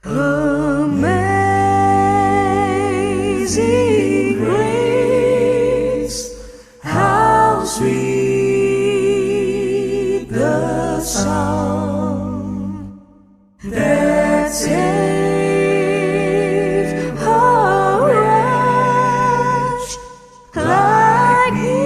Amazing grace, how sweet the sound that saved a wretch like me.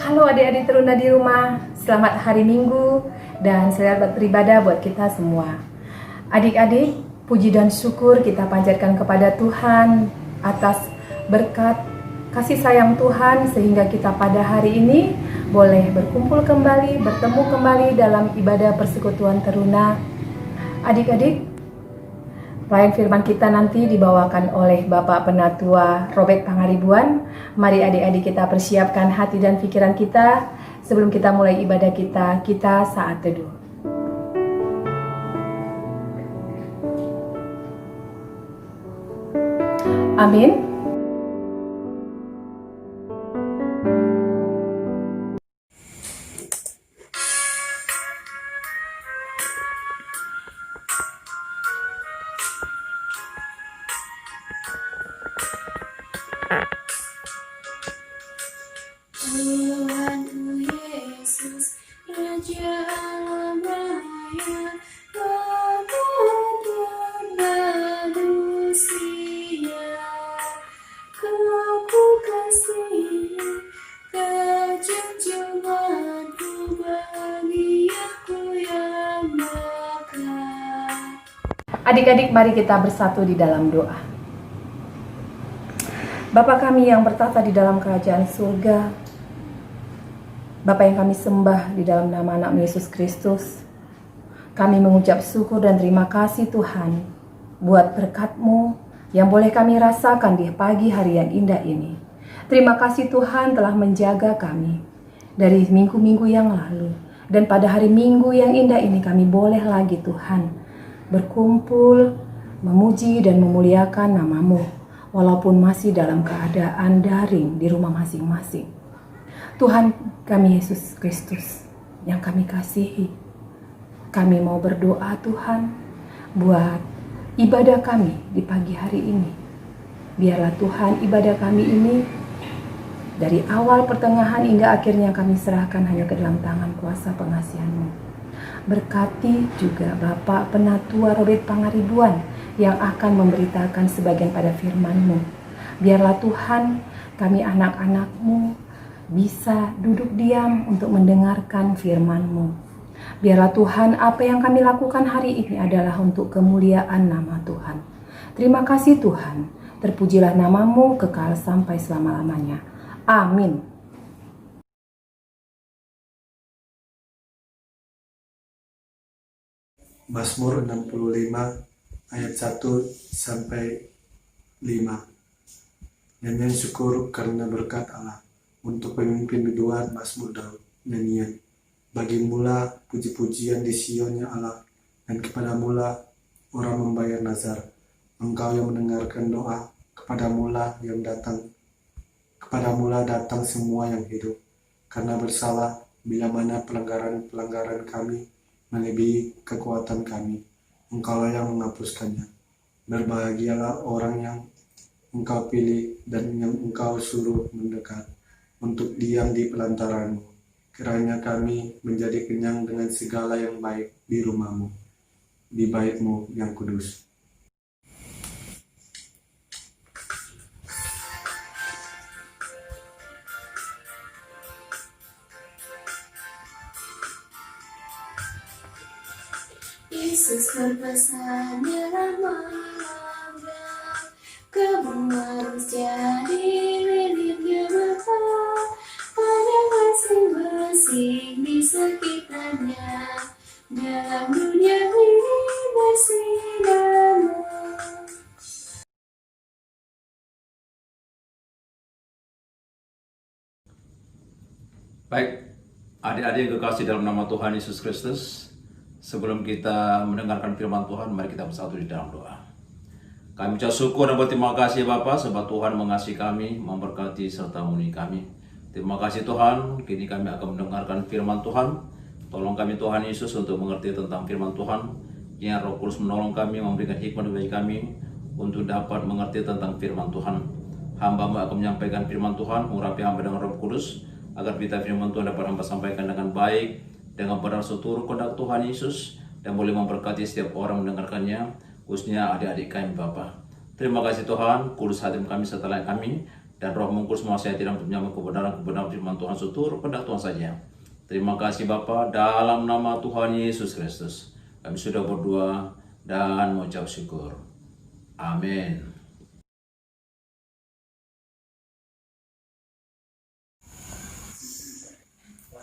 Halo adik-adik teruna di rumah, selamat hari Minggu dan selamat beribadah buat kita semua. Adik-adik, puji dan syukur kita panjatkan kepada Tuhan atas berkat kasih sayang Tuhan sehingga kita pada hari ini boleh berkumpul kembali, bertemu kembali dalam ibadah persekutuan teruna. Adik-adik, pelayan firman kita nanti dibawakan oleh Bapak Penatua Robert Pangaribuan. Mari adik-adik kita persiapkan hati dan pikiran kita sebelum kita mulai ibadah kita saat teduh. Amin. Tuhanku Yesus, Raja alam raya, penuntun manusia. Kau ku kasihi, kejunjunganku bagi aku yang maka. Adik-adik, mari kita bersatu di dalam doa. Bapa kami yang bertata di dalam kerajaan surga, Bapa yang kami sembah di dalam nama anak Yesus Kristus, kami mengucap syukur dan terima kasih Tuhan buat berkat-Mu yang boleh kami rasakan di pagi hari yang indah ini. Terima kasih Tuhan telah menjaga kami dari minggu-minggu yang lalu, dan pada hari Minggu yang indah ini kami boleh lagi Tuhan berkumpul, memuji dan memuliakan nama-Mu walaupun masih dalam keadaan daring di rumah masing-masing. Tuhan kami Yesus Kristus yang kami kasihi, kami mau berdoa Tuhan buat ibadah kami di pagi hari ini. Biarlah Tuhan ibadah kami ini dari awal, pertengahan hingga akhirnya kami serahkan hanya ke dalam tangan kuasa pengasihan-Mu. Berkati juga Bapak Penatua Robert Pangaribuan yang akan memberitakan sebagian pada firman-Mu. Biarlah Tuhan kami anak-anak-Mu bisa duduk diam untuk mendengarkan firman-Mu. Biarlah Tuhan apa yang kami lakukan hari ini adalah untuk kemuliaan nama Tuhan. Terima kasih Tuhan, terpujilah nama-Mu kekal sampai selama-lamanya. Amin. Mazmur 65 ayat 1 sampai 5. Nyanyian syukur karena berkat Allah. Untuk pemimpin biduan Mazmur Daud. Nyanyian. Bagi mula puji-pujian di Sion ya Allah, dan kepada mula orang membayar nazar. Engkau yang mendengarkan doa, kepada mula datang semua yang hidup. Karena bersalah bila mana pelanggaran kami, melebihi kekuatan kami. Engkaulah yang menghapuskannya. Berbahagialah orang yang Engkau pilih dan yang Engkau suruh mendekat untuk diam di pelantaranmu. Kiranya kami menjadi kenyang dengan segala yang baik di rumahmu, di baitmu yang kudus. Yesus berpesan dalam malamnya, kebun harus jadi lilitnya mekar, ada masing-masing di sekitarnya, dalam dunia ini bersinar. Baik, adik-adik yang kekasih dalam nama Tuhan Yesus Kristus, sebelum kita mendengarkan firman Tuhan, mari kita bersatu di dalam doa. Kami ucap syukur dan berterima kasih Bapa, sebab Tuhan mengasihi kami, memberkati serta memenuhi kami. Terima kasih Tuhan, kini kami akan mendengarkan firman Tuhan. Tolong kami Tuhan Yesus untuk mengerti tentang firman Tuhan. Kiranya Roh Kudus menolong kami, memberikan hikmat bagi kami untuk dapat mengerti tentang firman Tuhan. Hamba-Mu akan menyampaikan firman Tuhan, mengurapi hamba dengan Roh Kudus, agar berita firman Tuhan dapat hamba sampaikan dengan baik, dengan benar seturut kehendak Tuhan Yesus, dan boleh memberkati setiap orang mendengarkannya, khususnya adik-adik kami Bapa. Terima kasih Tuhan, kudus hati kami setelah kami, dan Roh Kudus menguasai dalam menyambut kebenaran firman Tuhan seturut kehendak Tuhan saja. Terima kasih Bapa, dalam nama Tuhan Yesus Kristus, kami sudah berdoa dan mengucap syukur. Amin.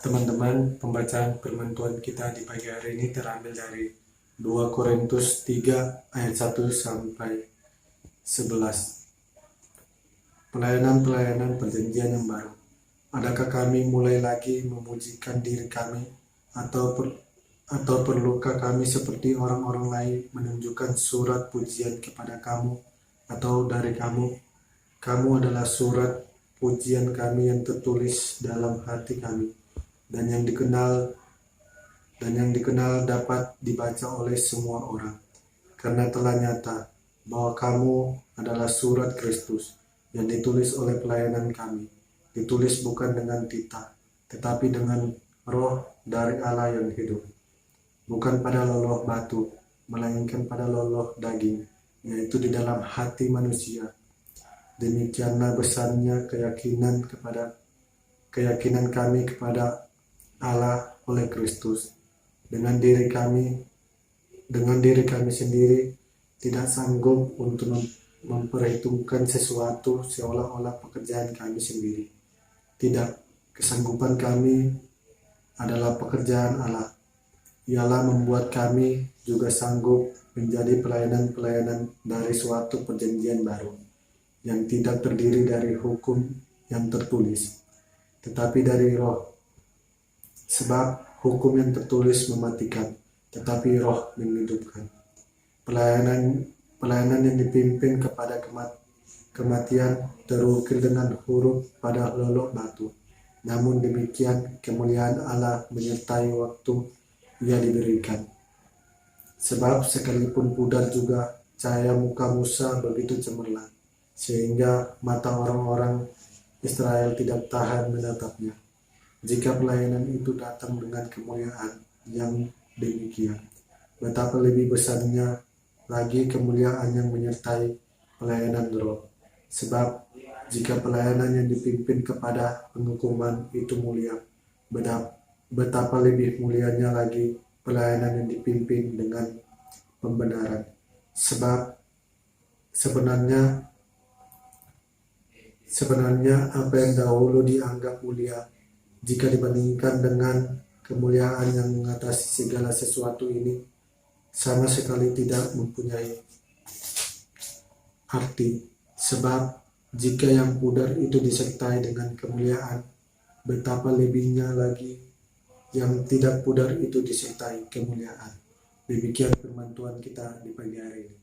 Teman-teman, pembacaan firman Tuhan kita di pagi hari ini terambil dari 2 Korintus 3 ayat 1 sampai 11. Pelayanan-pelayanan perjanjian yang baru. Adakah kami mulai lagi memujikan diri kami atau perlukah kami seperti orang-orang lain menunjukkan surat pujian kepada kamu atau dari kamu? Kamu adalah surat pujian kami yang tertulis dalam hati kami, dan yang dikenal dapat dibaca oleh semua orang, karena telah nyata bahwa kamu adalah surat Kristus yang ditulis oleh pelayanan kami, ditulis bukan dengan tinta, tetapi dengan Roh dari Allah yang hidup, bukan pada loloh batu, melainkan pada loloh daging, yaitu di dalam hati manusia. Demikianlah besarnya keyakinan kami kepada Allah oleh Kristus. Dengan diri kami sendiri tidak sanggup untuk memperhitungkan sesuatu seolah-olah pekerjaan kami sendiri. Tidak, kesanggupan kami adalah pekerjaan Allah. Ialah membuat kami juga sanggup menjadi pelayanan-pelayanan dari suatu perjanjian baru, yang tidak terdiri dari hukum yang tertulis, tetapi dari Roh. Sebab hukum yang tertulis mematikan, tetapi Roh menghidupkan. Pelayanan yang dipimpin kepada kematian terukir dengan huruf pada lolok batu. Namun demikian kemuliaan Allah menyertai waktu ia diberikan. Sebab sekalipun pudar juga cahaya muka Musa begitu cemerlang, sehingga mata orang-orang Israel tidak tahan menatapnya. Jika pelayanan itu datang dengan kemuliaan yang demikian, betapa lebih besarnya lagi kemuliaan yang menyertai pelayanan Roh. Sebab jika pelayanan yang dipimpin kepada penghukuman itu mulia, betapa lebih mulianya lagi pelayanan yang dipimpin dengan pembenaran. Sebab sebenarnya apa yang dahulu dianggap mulia, jika dibandingkan dengan kemuliaan yang mengatasi segala sesuatu ini, sama sekali tidak mempunyai arti. Sebab jika yang pudar itu disertai dengan kemuliaan, betapa lebihnya lagi yang tidak pudar itu disertai kemuliaan. Demikian firman Tuhan kita di pagi hari ini.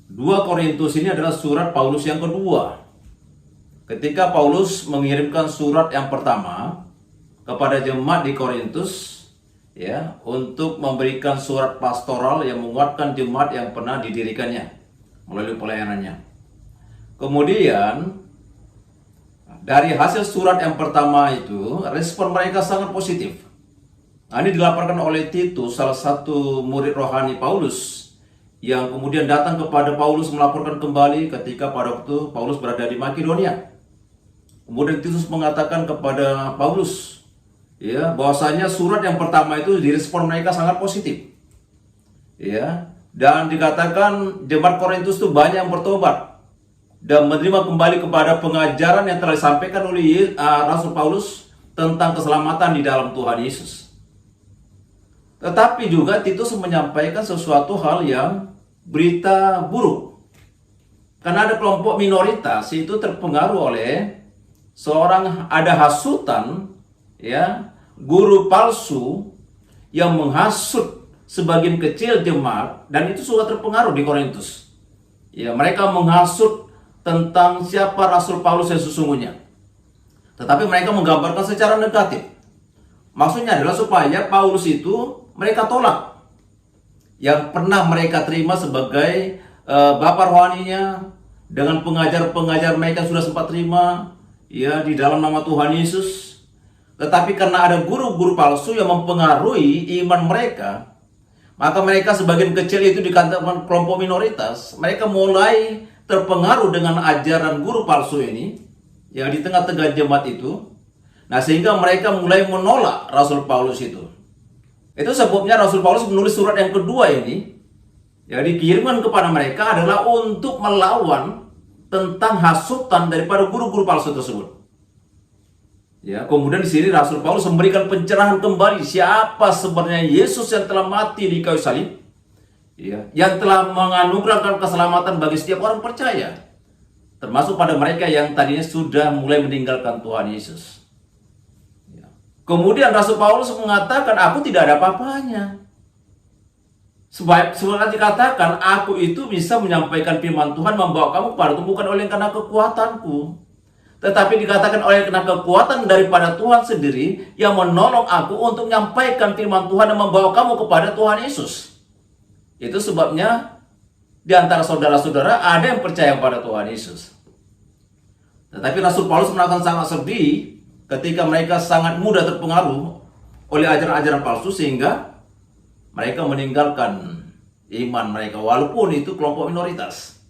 2 Korintus ini adalah surat Paulus yang kedua. Ketika Paulus mengirimkan surat yang pertama kepada jemaat di Korintus, ya, untuk memberikan surat pastoral yang menguatkan jemaat yang pernah didirikannya melalui pelayanannya. Kemudian dari hasil surat yang pertama itu, respon mereka sangat positif. Nah, ini dilaporkan oleh Titus, salah satu murid rohani Paulus, yang kemudian datang kepada Paulus melaporkan kembali ketika pada waktu Paulus berada di Makedonia. Kemudian Titus mengatakan kepada Paulus, ya, bahwasanya surat yang pertama itu direspon mereka sangat positif. Ya, dan dikatakan jemaat Korintus itu banyak yang bertobat dan menerima kembali kepada pengajaran yang telah disampaikan oleh Rasul Paulus tentang keselamatan di dalam Tuhan Yesus. Tetapi juga Titus menyampaikan sesuatu hal yang berita buruk. Karena ada kelompok minoritas itu terpengaruh oleh ada hasutan, ya, guru palsu yang menghasut sebagian kecil jemaat, dan itu sudah terpengaruh di Korintus. Ya, mereka menghasut tentang siapa Rasul Paulus yang sesungguhnya. Tetapi mereka menggambarkan secara negatif. Maksudnya adalah supaya Paulus itu mereka tolak. Yang pernah mereka terima sebagai bapak rohaninya, dengan pengajar-pengajar mereka sudah sempat terima, ya, di dalam nama Tuhan Yesus. Tetapi karena ada guru-guru palsu yang mempengaruhi iman mereka, maka mereka sebagian kecil itu dikatakan kelompok minoritas. Mereka mulai terpengaruh dengan ajaran guru palsu ini, yang di tengah-tengah jemaat itu. Nah, sehingga mereka mulai menolak Rasul Paulus itu. Itu sebabnya Rasul Paulus menulis surat yang kedua ini, yang dikirimkan kepada mereka adalah untuk melawan tentang hasutan daripada guru-guru palsu tersebut. Ya, kemudian di sini Rasul Paulus memberikan pencerahan kembali siapa sebenarnya Yesus yang telah mati di kayu salib, ya, yang telah menganugerahkan keselamatan bagi setiap orang percaya, termasuk pada mereka yang tadinya sudah mulai meninggalkan Tuhan Yesus. Ya. Kemudian Rasul Paulus mengatakan, aku tidak ada apa-apanya. Sebenarnya dikatakan, aku itu bisa menyampaikan firman Tuhan, membawa kamu kepada Tuhan bukan oleh karena kekuatanku, tetapi dikatakan oleh karena kekuatan daripada Tuhan sendiri yang menolong aku untuk menyampaikan firman Tuhan dan membawa kamu kepada Tuhan Yesus. Itu sebabnya di antara saudara-saudara ada yang percaya kepada Tuhan Yesus. Tetapi Rasul Paulus merasakan sangat sedih ketika mereka sangat mudah terpengaruh oleh ajaran-ajaran palsu sehingga mereka meninggalkan iman mereka walaupun itu kelompok minoritas.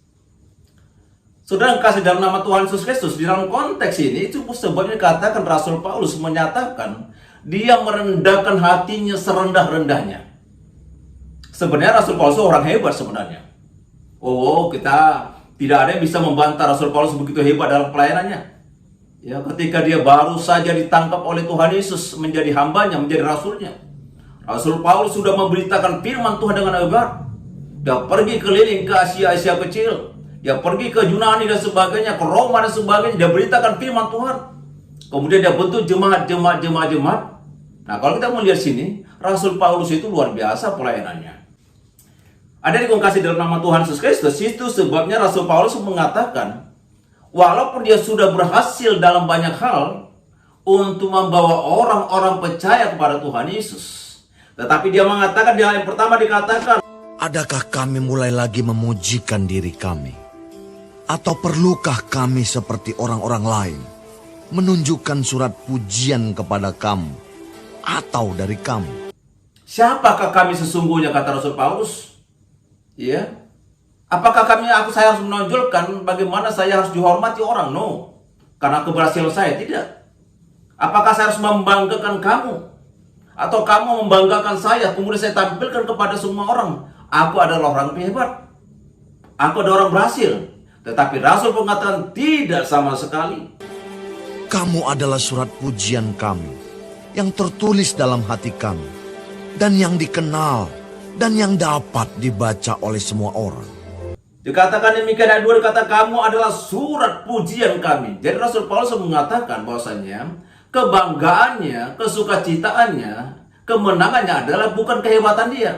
Saudara kasih dalam nama Tuhan Yesus Kristus, di dalam konteks ini itu sebabnya dikatakan Rasul Paulus menyatakan dia merendahkan hatinya serendah-rendahnya. Sebenarnya Rasul Paulus orang hebat sebenarnya. Oh, kita tidak ada yang bisa membantah Rasul Paulus begitu hebat dalam pelayanannya. Ya, ketika dia baru saja ditangkap oleh Tuhan Yesus menjadi hambanya, menjadi rasulnya. Rasul Paulus sudah memberitakan firman Tuhan dengan hebat. Dia pergi keliling ke Asia kecil. Dia pergi ke Yunani dan sebagainya, ke Roma dan sebagainya. Dia beritakan firman Tuhan. Kemudian dia bentuk jemaat. Nah, kalau kita melihat sini, Rasul Paulus itu luar biasa pelayanannya. Ada yang kasih dalam nama Tuhan Yesus Kristus. Itu sebabnya Rasul Paulus mengatakan, walaupun dia sudah berhasil dalam banyak hal untuk membawa orang-orang percaya kepada Tuhan Yesus, tetapi dia mengatakan di hal yang pertama dikatakan, adakah kami mulai lagi memujikan diri kami? Atau perlukah kami seperti orang-orang lain menunjukkan surat pujian kepada kamu atau dari kamu? Siapakah kami sesungguhnya, kata Rasul Paulus? Ya, apakah saya harus menonjolkan bagaimana saya harus dihormati orang? No, karena keberhasilan saya tidak. Apakah saya harus membanggakan kamu? Atau kamu membanggakan saya, kemudian saya tampilkan kepada semua orang, aku adalah orang hebat, aku adalah orang berhasil. Tetapi Rasul mengatakan tidak sama sekali. Kamu adalah surat pujian kami yang tertulis dalam hati kami dan yang dikenal dan yang dapat dibaca oleh semua orang. Dikatakan demikian ayat 2, dikatakan kamu adalah surat pujian kami. Jadi Rasul Paulus mengatakan bahwasanya kebanggaannya, kesukacitaannya, kemenangannya adalah bukan kehebatan dia.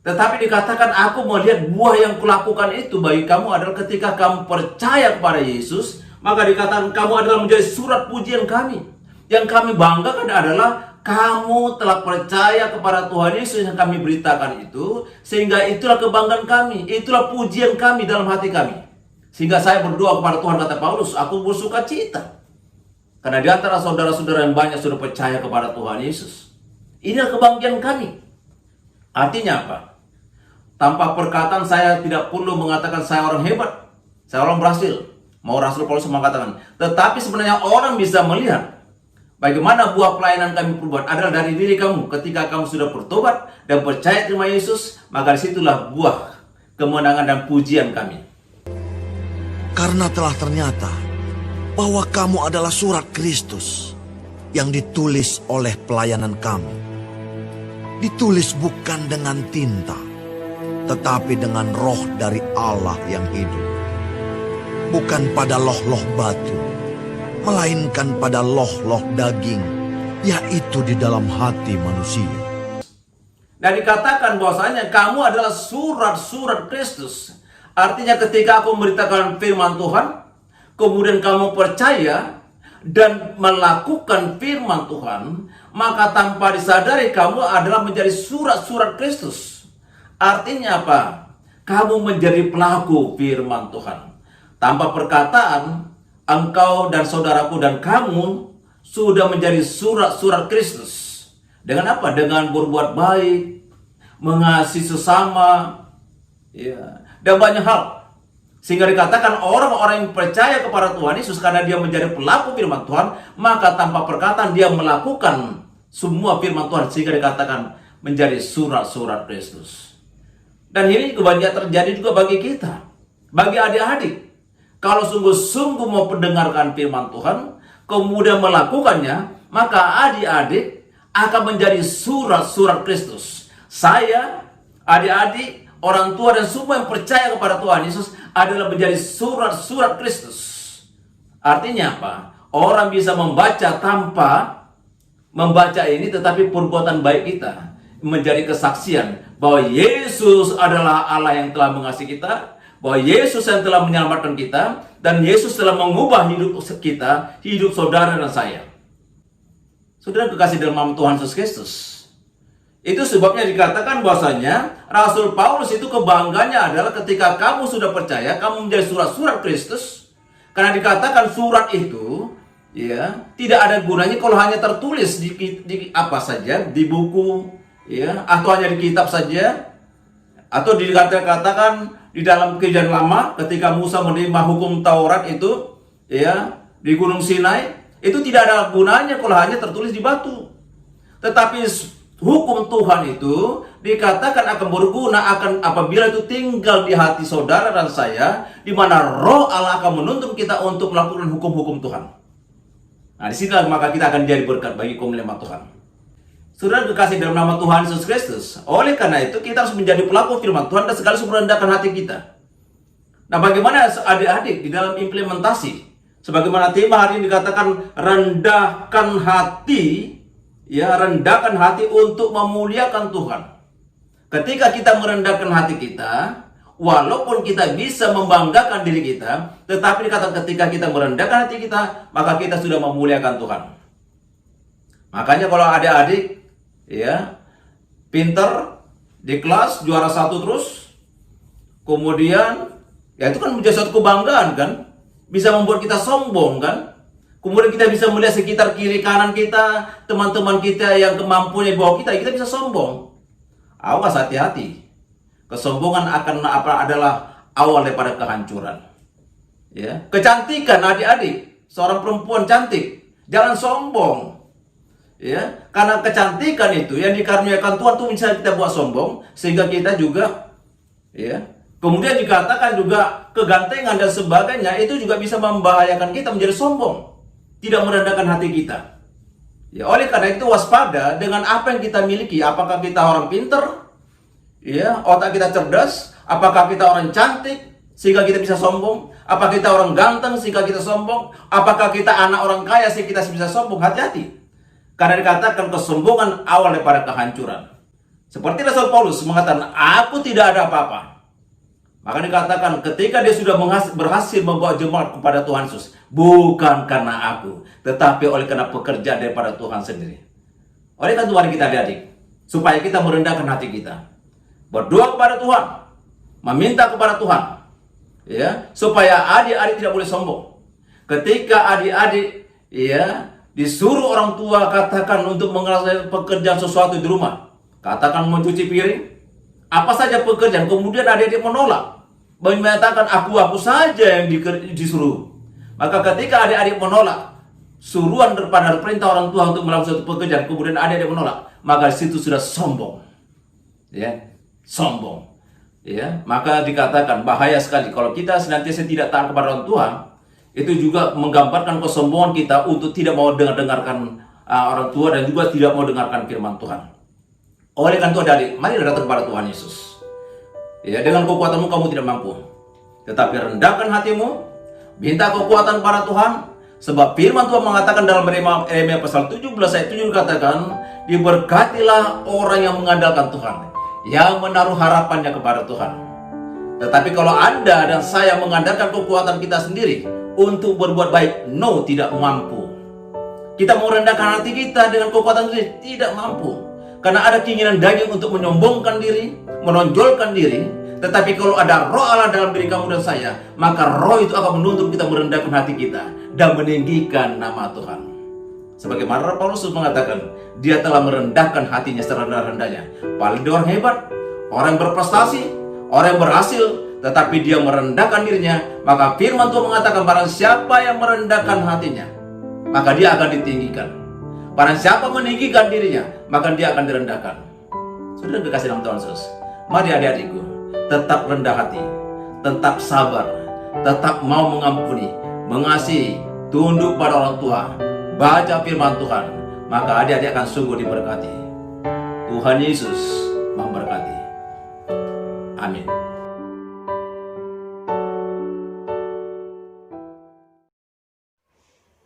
Tetapi dikatakan aku melihat buah yang kulakukan itu bagi kamu adalah ketika kamu percaya kepada Yesus, maka dikatakan kamu adalah menjadi surat pujian kami. Yang kami banggakan adalah kamu telah percaya kepada Tuhan Yesus yang kami beritakan itu, sehingga itulah kebanggaan kami, itulah pujian kami dalam hati kami. Sehingga saya berdoa kepada Tuhan, kata Paulus, aku bersuka cita. Karena di antara saudara-saudara yang banyak sudah percaya kepada Tuhan Yesus. Inilah kebanggaan kami. Artinya apa? Tanpa perkataan saya tidak perlu mengatakan saya orang hebat, saya orang berhasil. Mau Rasul Paulus mengatakan. Tetapi sebenarnya orang bisa melihat bagaimana buah pelayanan kami perbuat adalah dari diri kamu. Ketika kamu sudah bertobat dan percaya terima Yesus, maka disitulah buah kemenangan dan pujian kami. Karena telah ternyata bahwa kamu adalah surat Kristus yang ditulis oleh pelayanan kami. Ditulis bukan dengan tinta, tetapi dengan roh dari Allah yang hidup. Bukan pada loh-loh batu, melainkan pada loh-loh daging, yaitu di dalam hati manusia. Dan dikatakan bahwasanya kamu adalah surat-surat Kristus. Artinya ketika aku memberitakan firman Tuhan, kemudian kamu percaya dan melakukan firman Tuhan, maka tanpa disadari kamu adalah menjadi surat-surat Kristus. Artinya apa? Kamu menjadi pelaku firman Tuhan. Tanpa perkataan, engkau dan saudaraku dan kamu sudah menjadi surat-surat Kristus. Dengan apa? Dengan berbuat baik, mengasihi sesama, ya, dan banyak hal. Sehingga dikatakan orang-orang yang percaya kepada Tuhan Yesus karena dia menjadi pelaku firman Tuhan, maka tanpa perkataan dia melakukan semua firman Tuhan, sehingga dikatakan menjadi surat-surat Kristus. Dan ini kebanyakan terjadi juga bagi kita, bagi adik-adik. Kalau sungguh-sungguh mau mendengarkan firman Tuhan, kemudian melakukannya, maka adik-adik akan menjadi surat-surat Kristus. Saya, adik-adik, orang tua dan semua yang percaya kepada Tuhan Yesus adalah menjadi surat-surat Kristus. Artinya apa? Orang bisa membaca tanpa membaca ini, tetapi perbuatan baik kita menjadi kesaksian bahwa Yesus adalah Allah yang telah mengasihi kita, bahwa Yesus yang telah menyelamatkan kita, dan Yesus telah mengubah hidup kita, hidup saudara dan saya. Saudara kekasih dalam nama Tuhan Yesus Kristus. Itu sebabnya dikatakan bahwasanya Rasul Paulus itu kebanggaannya adalah ketika kamu sudah percaya, kamu menjadi surat-surat Kristus. Karena dikatakan surat itu ya tidak ada gunanya kalau hanya tertulis di apa saja, di buku ya, atau hanya di kitab saja, atau dikatakan di dalam Perjanjian Lama ketika Musa menerima hukum Taurat itu ya di Gunung Sinai, itu tidak ada gunanya kalau hanya tertulis di batu. Tetapi hukum Tuhan itu dikatakan akan berguna akan apabila itu tinggal di hati saudara dan saya, di mana Roh Allah akan menuntun kita untuk melakukan hukum-hukum Tuhan. Nah, di sini maka kita akan jadi berkat bagi kemuliaan Tuhan. Saudara kekasih dalam nama Tuhan Yesus Kristus. Oleh karena itu kita harus menjadi pelaku firman Tuhan dan sekaligus merendahkan hati kita. Nah, bagaimana adik-adik di dalam implementasi? Sebagaimana tema hari ini dikatakan rendahkan hati, ya, rendahkan hati untuk memuliakan Tuhan. Ketika kita merendahkan hati kita, walaupun kita bisa membanggakan diri kita, tetapi dikatakan ketika kita merendahkan hati kita, maka kita sudah memuliakan Tuhan. Makanya kalau adik-adik ya pinter di kelas juara 1 terus, kemudian ya itu kan menjadi suatu kebanggaan kan, bisa membuat kita sombong kan. Kemudian kita bisa melihat sekitar kiri kanan kita, teman-teman kita yang kemampuannya di bawah kita bisa sombong. Awas, hati-hati. Kesombongan adalah awal daripada kehancuran. Ya, kecantikan adik-adik, seorang perempuan cantik, jangan sombong. Ya, karena kecantikan itu yang dikaruniakan Tuhan tuh bisa kita buat sombong, sehingga kita juga ya. Kemudian dikatakan juga kegantengan dan sebagainya itu juga bisa membahayakan kita menjadi sombong, tidak merendahkan hati kita. Ya, oleh karena itu waspada dengan apa yang kita miliki. Apakah kita orang pinter? Ya, otak kita cerdas? Apakah kita orang cantik sehingga kita bisa sombong? Apakah kita orang ganteng sehingga kita sombong? Apakah kita anak orang kaya sehingga kita bisa sombong? Hati-hati. Karena dikatakan kesombongan awal daripada kehancuran. Seperti Rasul Paulus mengatakan, aku tidak ada apa-apa. Maka dikatakan ketika dia sudah berhasil membawa jemaat kepada Tuhan Yesus, bukan karena aku, tetapi oleh karena pekerjaan daripada Tuhan sendiri. Oleh karena itu mari kita adik-adik, supaya kita merendahkan hati kita, berdoa kepada Tuhan, meminta kepada Tuhan, ya, supaya adik-adik tidak boleh sombong. Ketika adik-adik ya disuruh orang tua katakan untuk mengerjakan pekerjaan sesuatu di rumah, katakan mencuci piring, apa saja pekerjaan, kemudian adik-adik menolak, menyatakan aku saja yang disuruh. Maka ketika adik-adik menolak suruhan daripada perintah orang tua untuk melakukan suatu pekerjaan, kemudian adik-adik menolak, maka di situ sudah sombong, ya, sombong, ya. Maka dikatakan bahaya sekali kalau kita senantiasa tidak taat kepada orang tua. Itu juga menggambarkan kesombongan kita untuk tidak mau dengarkan orang tua dan juga tidak mau dengarkan firman Tuhan. Oleh karena itu adik, mari datang kepada Tuhan Yesus. Ya, dengan kekuatanmu kamu tidak mampu, tetapi rendahkan hatimu, minta kekuatan para Tuhan, sebab firman Tuhan mengatakan dalam Yeremia pasal 17 ayat 7 dikatakan, diberkatilah orang yang mengandalkan Tuhan, yang menaruh harapannya kepada Tuhan. Tetapi kalau Anda dan saya mengandalkan kekuatan kita sendiri untuk berbuat baik, tidak mampu. Kita mau rendahkan hati kita dengan kekuatan sendiri, tidak mampu. Karena ada keinginan daging untuk menyombongkan diri, menonjolkan diri. Tetapi kalau ada roh Allah dalam diri kamu dan saya, maka roh itu akan menuntut kita merendahkan hati kita dan meninggikan nama Tuhan. Sebagaimana Paulus mengatakan, dia telah merendahkan hatinya serendah-rendahnya. Paling dia orang hebat, orang yang berprestasi, orang yang berhasil, tetapi dia merendahkan dirinya, maka firman Tuhan mengatakan barang siapa yang merendahkan hatinya, maka dia akan ditinggikan. Barang siapa meninggikan dirinya, maka dia akan direndahkan. Sudah dikasih dalam Tuhan Yesus. Mari adik-adikku, tetap rendah hati, tetap sabar, tetap mau mengampuni, mengasihi, tunduk pada orang tua, baca firman Tuhan, maka adik-adik akan sungguh diberkati. Tuhan Yesus memberkati. Amin.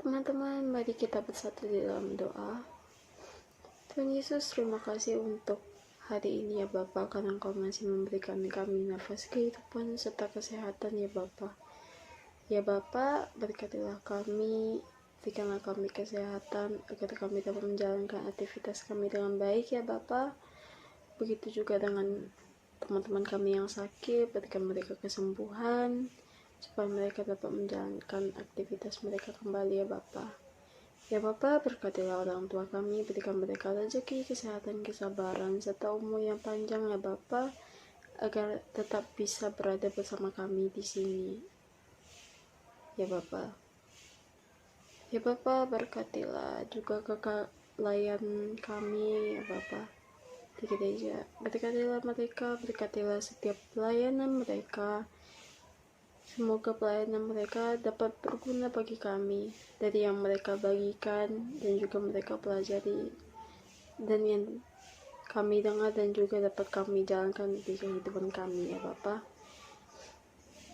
Teman-teman, mari kita bersatu di dalam doa. Tuhan Yesus, terima kasih untuk hari ini ya Bapa, karena Engkau masih memberikan kami nafas kehidupan serta kesehatan ya Bapa. Ya Bapa, berkatilah kami, berikanlah kami kesehatan agar kami dapat menjalankan aktivitas kami dengan baik ya Bapa. Begitu juga dengan teman-teman kami yang sakit, berikan mereka kesembuhan supaya mereka dapat menjalankan aktivitas mereka kembali ya Bapa. Ya Bapa, berkatilah orang tua kami, berikan mereka rezeki, kesehatan, kesabaran, serta umur yang panjang ya Bapa, agar tetap bisa berada bersama kami di sini. Ya Bapa. Ya Bapa, berkatilah juga kekalayan kami ya Bapa di gereja. Berkatilah mereka, berkatilah setiap pelayanan mereka. Semoga pelayanan mereka dapat berguna bagi kami, dari yang mereka bagikan dan juga mereka pelajari, dan yang kami dengar dan juga dapat kami jalankan di kehidupan kami ya Bapa.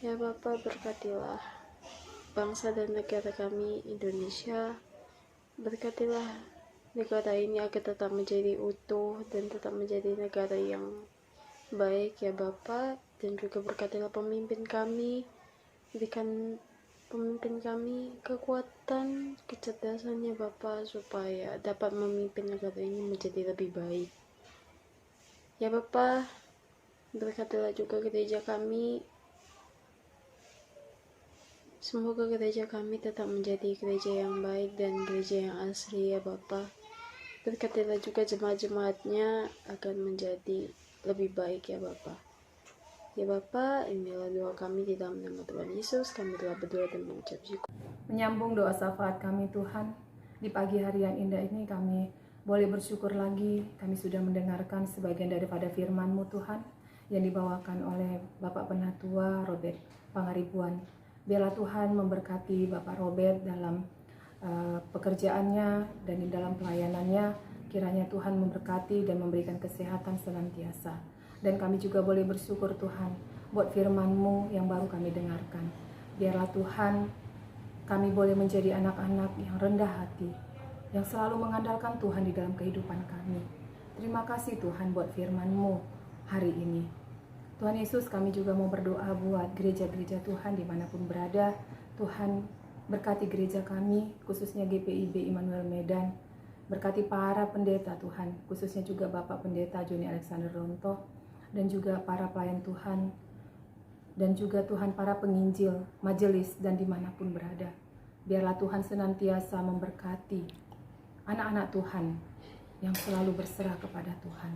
Ya Bapa, berkatilah bangsa dan negara kami Indonesia. Berkatilah negara ini agar tetap menjadi utuh dan tetap menjadi negara yang baik ya Bapa. Dan juga berkatilah pemimpin kami, berikan pemimpin kami kekuatan, kecerdasannya Bapa, supaya dapat memimpin negara ini menjadi lebih baik. Ya Bapa, berkatilah juga gereja kami. Semoga gereja kami tetap menjadi gereja yang baik dan gereja yang asli ya Bapa. Berkatilah juga jemaat-jemaatnya agar menjadi lebih baik ya Bapa. Ya Bapa, inilah doa kami di dalam nama Tuhan Yesus. Kami telah berdoa dan mengucap syukur. Menyambung doa syafaat kami Tuhan, di pagi hari yang indah ini kami boleh bersyukur lagi. Kami sudah mendengarkan sebagian daripada firman-Mu Tuhan, yang dibawakan oleh Bapak Penatua Robert Pangaribuan. Biarlah Tuhan memberkati Bapak Robert dalam pekerjaannya dan di dalam pelayanannya. Kiranya Tuhan memberkati dan memberikan kesehatan senantiasa. Dan kami juga boleh bersyukur Tuhan buat firman-Mu yang baru kami dengarkan. Biarlah Tuhan kami boleh menjadi anak-anak yang rendah hati, yang selalu mengandalkan Tuhan di dalam kehidupan kami. Terima kasih Tuhan buat firman-Mu hari ini. Tuhan Yesus, kami juga mau berdoa buat gereja-gereja Tuhan dimanapun berada. Tuhan berkati gereja kami, khususnya GPIB Immanuel Medan. Berkati para pendeta Tuhan, khususnya juga Bapak Pendeta Joni Alexander Ronto, dan juga para pelayan Tuhan, dan juga Tuhan para penginjil, majelis, dan dimanapun berada. Biarlah Tuhan senantiasa memberkati anak-anak Tuhan yang selalu berserah kepada Tuhan.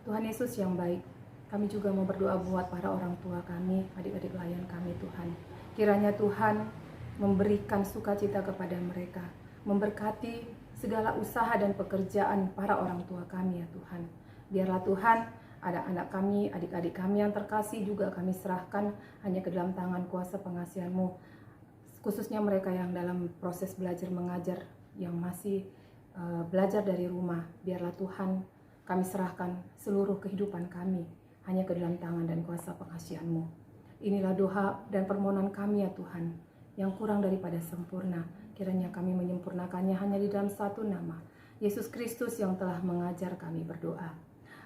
Tuhan Yesus yang baik, kami juga mau berdoa buat para orang tua kami, adik-adik layan kami Tuhan. Kiranya Tuhan memberikan sukacita kepada mereka, memberkati segala usaha dan pekerjaan para orang tua kami ya Tuhan. Biarlah Tuhan, ada anak kami, adik-adik kami yang terkasih juga kami serahkan hanya ke dalam tangan kuasa pengasihan-Mu. Khususnya mereka yang dalam proses belajar mengajar, yang masih belajar dari rumah. Biarlah Tuhan, kami serahkan seluruh kehidupan kami hanya ke dalam tangan dan kuasa pengasihan-Mu. Inilah doa dan permohonan kami ya Tuhan, yang kurang daripada sempurna. Kiranya kami menyempurnakannya hanya di dalam satu nama, Yesus Kristus yang telah mengajar kami berdoa.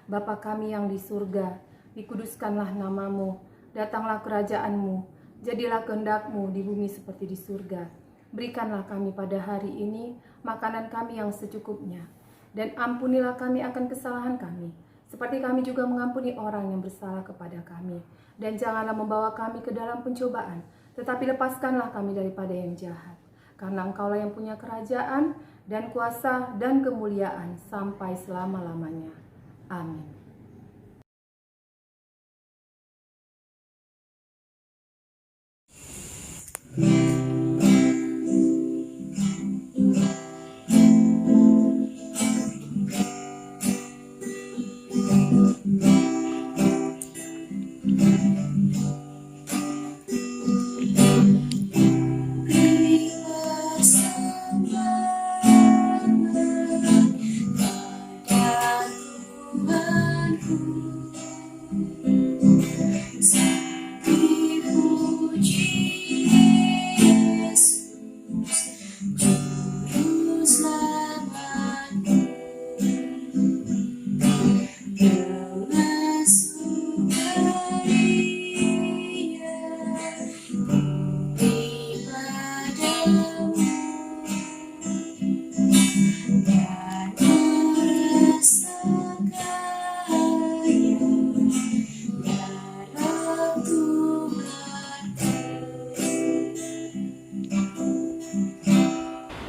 Bapa kami yang di surga, dikuduskanlah nama-Mu, datanglah kerajaan-Mu, jadilah kehendak-Mu di bumi seperti di surga. Berikanlah kami pada hari ini makanan kami yang secukupnya, dan ampunilah kami akan kesalahan kami, seperti kami juga mengampuni orang yang bersalah kepada kami. Dan janganlah membawa kami ke dalam pencobaan, tetapi lepaskanlah kami daripada yang jahat. Karena Engkaulah yang punya kerajaan dan kuasa dan kemuliaan sampai selama-lamanya. Amin.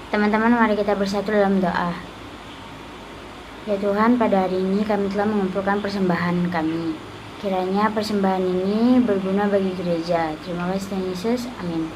Teman-teman, mari kita bersatu dalam doa. Ya Tuhan, pada hari ini kami telah mengumpulkan persembahan kami. Kiranya persembahan ini berguna bagi gereja. Terima kasih Tuhan Yesus. Amin.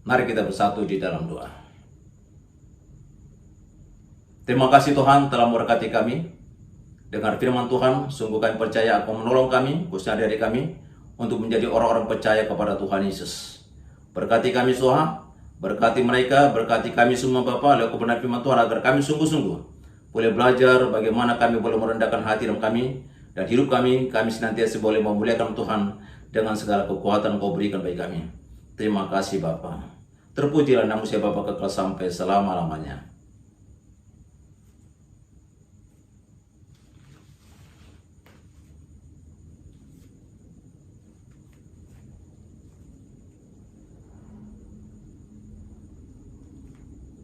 Mari kita bersatu di dalam doa. Terima kasih Tuhan telah memberkati kami. Dengan firman Tuhan, sungguh kami percaya akan menolong kami, khususnya adik-adik kami, untuk menjadi orang-orang percaya kepada Tuhan Yesus. Berkati kami Tuhan, berkati mereka, berkati kami semua Bapa, lewat kebenaran firman Tuhan, agar kami sungguh-sungguh boleh belajar bagaimana kami boleh merendahkan hati dalam kami, dan hidup kami senantiasa boleh memuliakan Tuhan dengan segala kekuatan Kau berikan bagi kami. Terima kasih Bapa. Terpujilah nama Siapa Bapa kekal sampai selama-lamanya.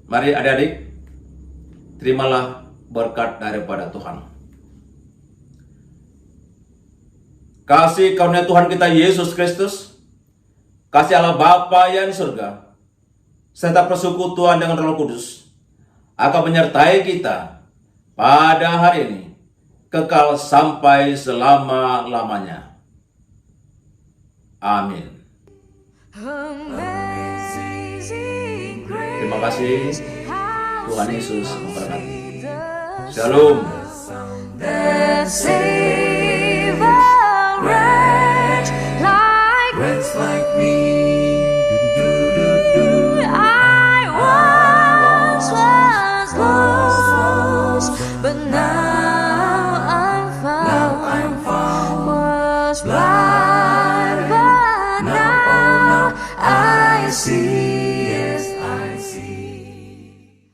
Mari adik-adik, terimalah berkat daripada Tuhan. Kasih karunia Tuhan kita Yesus Kristus, kasih Allah Bapa yang di surga, serta persekutuan dengan Roh Kudus akan menyertai kita pada hari ini, kekal sampai selama-lamanya. Amin. Amazing grace. Terima kasih. Tuhan Yesus memberkati. Shalom. That save a wretch like me. I once was lost, but now I'm found. Was blind, but now I see.